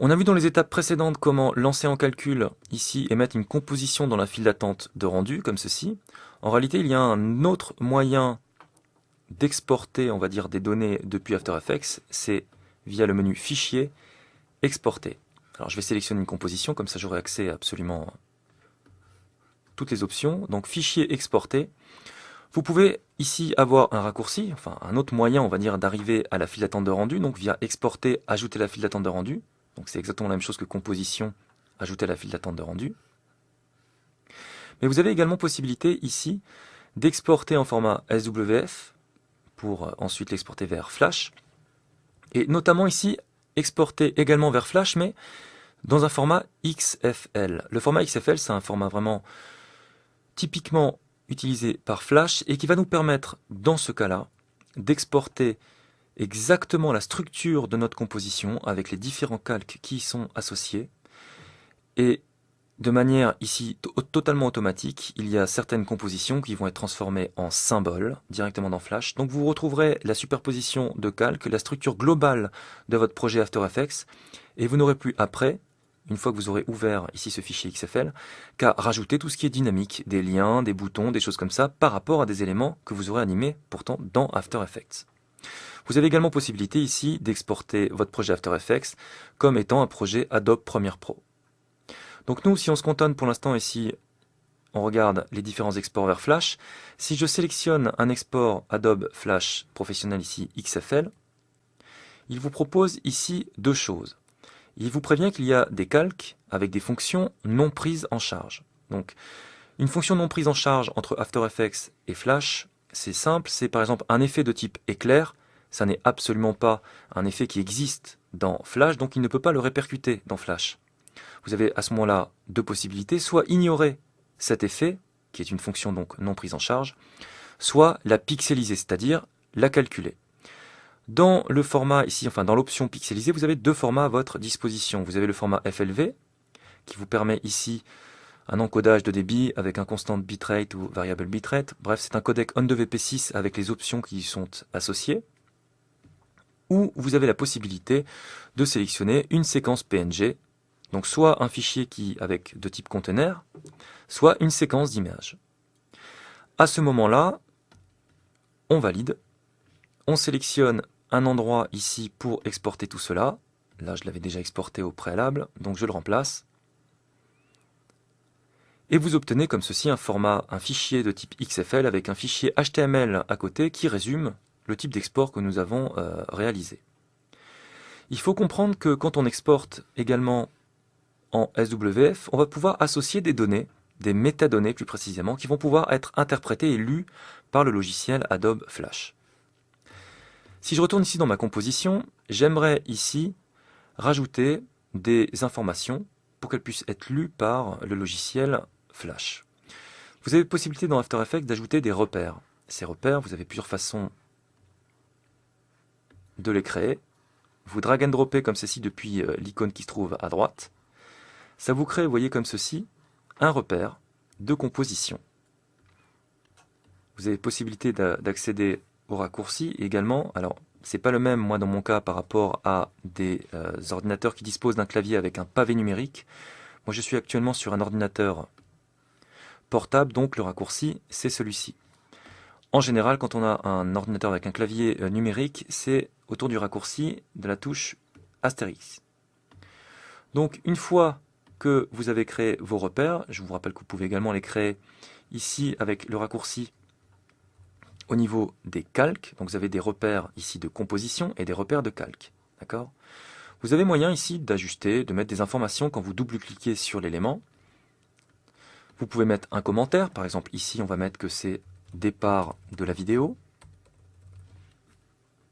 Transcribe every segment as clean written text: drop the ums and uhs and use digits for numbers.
On a vu dans les étapes précédentes comment lancer en calcul ici et mettre une composition dans la file d'attente de rendu, comme ceci. En réalité, il y a un autre moyen d'exporter, on va dire, des données depuis After Effects, c'est via le menu Fichier, Exporter. Alors je vais sélectionner une composition, comme ça j'aurai accès à absolument toutes les options. Donc Fichier, Exporter. Vous pouvez ici avoir un raccourci, enfin un autre moyen, on va dire, d'arriver à la file d'attente de rendu, donc via Exporter, ajouter la file d'attente de rendu. Donc c'est exactement la même chose que composition, ajouter la file d'attente de rendu. Mais vous avez également possibilité ici d'exporter en format SWF pour ensuite l'exporter vers Flash. Et notamment ici, exporter également vers Flash, mais dans un format XFL. Le format XFL, c'est un format vraiment typiquement utilisé par Flash et qui va nous permettre, dans ce cas-là, d'exporter exactement la structure de notre composition avec les différents calques qui y sont associés. Et de manière ici totalement automatique, il y a certaines compositions qui vont être transformées en symboles directement dans Flash. Donc vous retrouverez la superposition de calques, la structure globale de votre projet After Effects, et vous n'aurez plus après, une fois que vous aurez ouvert ici ce fichier XFL, qu'à rajouter tout ce qui est dynamique, des liens, des boutons, des choses comme ça, par rapport à des éléments que vous aurez animés pourtant dans After Effects. Vous avez également possibilité ici d'exporter votre projet After Effects comme étant un projet Adobe Premiere Pro. Donc nous, si on se contente pour l'instant ici, on regarde les différents exports vers Flash. Si je sélectionne un export Adobe Flash professionnel ici, XFL, il vous propose ici deux choses. Il vous prévient qu'il y a des calques avec des fonctions non prises en charge. Donc, une fonction non prise en charge entre After Effects et Flash, c'est simple, c'est par exemple un effet de type éclair. Ça n'est absolument pas un effet qui existe dans Flash, donc il ne peut pas le répercuter dans Flash. Vous avez à ce moment-là deux possibilités, soit ignorer cet effet, qui est une fonction donc non prise en charge, soit la pixeliser, c'est-à-dire la calculer. Dans le format ici, enfin dans l'option pixeliser, vous avez deux formats à votre disposition. Vous avez le format FLV, qui vous permet ici un encodage de débit avec un constant bitrate ou variable bitrate. Bref, c'est un codec ON2VP6 avec les options qui y sont associées. Ou vous avez la possibilité de sélectionner une séquence PNG, donc soit un fichier avec de type container, soit une séquence d'images. À ce moment-là, on valide, on sélectionne un endroit ici pour exporter tout cela. Là, je l'avais déjà exporté au préalable, donc je le remplace. Et vous obtenez comme ceci un fichier de type XFL avec un fichier HTML à côté qui résume le type d'export que nous avons réalisé. Il faut comprendre que quand on exporte également en SWF, on va pouvoir associer des données, des métadonnées plus précisément, qui vont pouvoir être interprétées et lues par le logiciel Adobe Flash. Si je retourne ici dans ma composition, j'aimerais ici rajouter des informations pour qu'elles puissent être lues par le logiciel Flash. Vous avez possibilité dans After Effects d'ajouter des repères. Ces repères, vous avez plusieurs façons de les créer. Vous drag and droppez comme ceci depuis l'icône qui se trouve à droite. Ça vous crée, vous voyez comme ceci, un repère de composition. Vous avez possibilité d'accéder au raccourci également. Alors, c'est pas le même, moi, dans mon cas, par rapport à des ordinateurs qui disposent d'un clavier avec un pavé numérique. Moi, je suis actuellement sur un ordinateur portable, donc le raccourci, c'est celui-ci. En général, quand on a un ordinateur avec un clavier numérique, c'est autour du raccourci de la touche Astérix. Donc, une fois que vous avez créé vos repères, je vous rappelle que vous pouvez également les créer ici avec le raccourci au niveau des calques. Donc vous avez des repères ici de composition et des repères de calque. D'accord ? Vous avez moyen ici d'ajuster, de mettre des informations quand vous double-cliquez sur l'élément. Vous pouvez mettre un commentaire, par exemple ici on va mettre que c'est départ de la vidéo.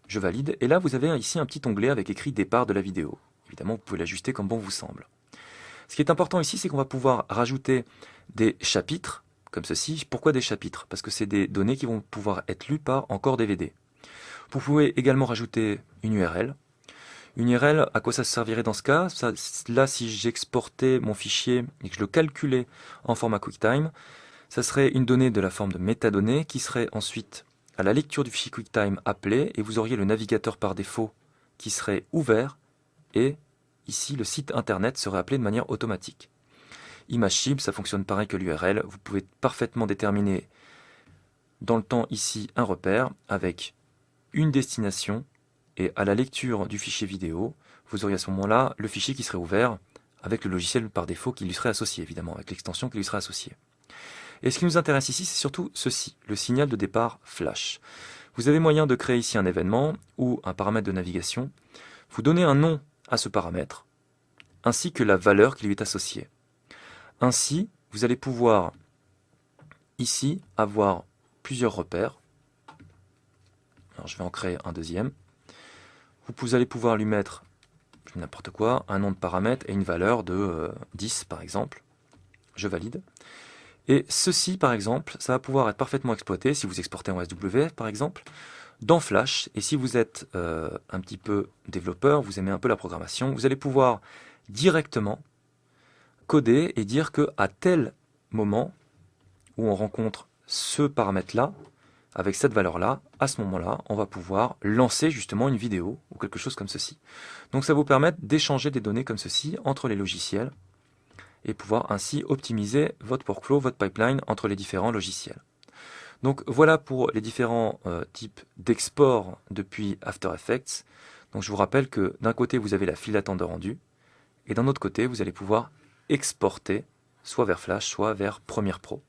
Je valide, et là vous avez ici un petit onglet avec écrit départ de la vidéo. Évidemment vous pouvez l'ajuster comme bon vous semble. Ce qui est important ici, c'est qu'on va pouvoir rajouter des chapitres, comme ceci. Pourquoi des chapitres? Parce que c'est des données qui vont pouvoir être lues par encore DVD. Vous pouvez également rajouter une URL. Une URL, à quoi ça servirait dans ce cas? Là, si j'exportais mon fichier et que je le calculais en format QuickTime, ça serait une donnée de la forme de métadonnées qui serait ensuite à la lecture du fichier QuickTime appelé, et vous auriez le navigateur par défaut qui serait ouvert, et ici, le site internet serait appelé de manière automatique. ImageShip, ça fonctionne pareil que l'URL. Vous pouvez parfaitement déterminer dans le temps ici un repère avec une destination et à la lecture du fichier vidéo, vous auriez à ce moment-là le fichier qui serait ouvert avec le logiciel par défaut qui lui serait associé, évidemment, avec l'extension qui lui serait associée. Et ce qui nous intéresse ici, c'est surtout ceci, le signal de départ flash. Vous avez moyen de créer ici un événement ou un paramètre de navigation. Vous donnez un nom à ce paramètre, ainsi que la valeur qui lui est associée. Ainsi, vous allez pouvoir ici avoir plusieurs repères. Alors, je vais en créer un deuxième. Vous allez pouvoir lui mettre n'importe quoi, un nom de paramètre et une valeur de 10 par exemple. Je valide. Et ceci par exemple, ça va pouvoir être parfaitement exploité si vous exportez en SWF par exemple, dans Flash. Et si vous êtes un petit peu développeur, vous aimez un peu la programmation, vous allez pouvoir directement coder et dire que à tel moment où on rencontre ce paramètre-là, avec cette valeur-là, à ce moment-là, on va pouvoir lancer justement une vidéo ou quelque chose comme ceci. Donc ça vous permet d'échanger des données comme ceci entre les logiciels et pouvoir ainsi optimiser votre workflow, votre pipeline entre les différents logiciels. Donc voilà pour les différents types d'export depuis After Effects. Donc je vous rappelle que d'un côté vous avez la file d'attente de rendu et d'un autre côté vous allez pouvoir exporter soit vers Flash, soit vers Premiere Pro.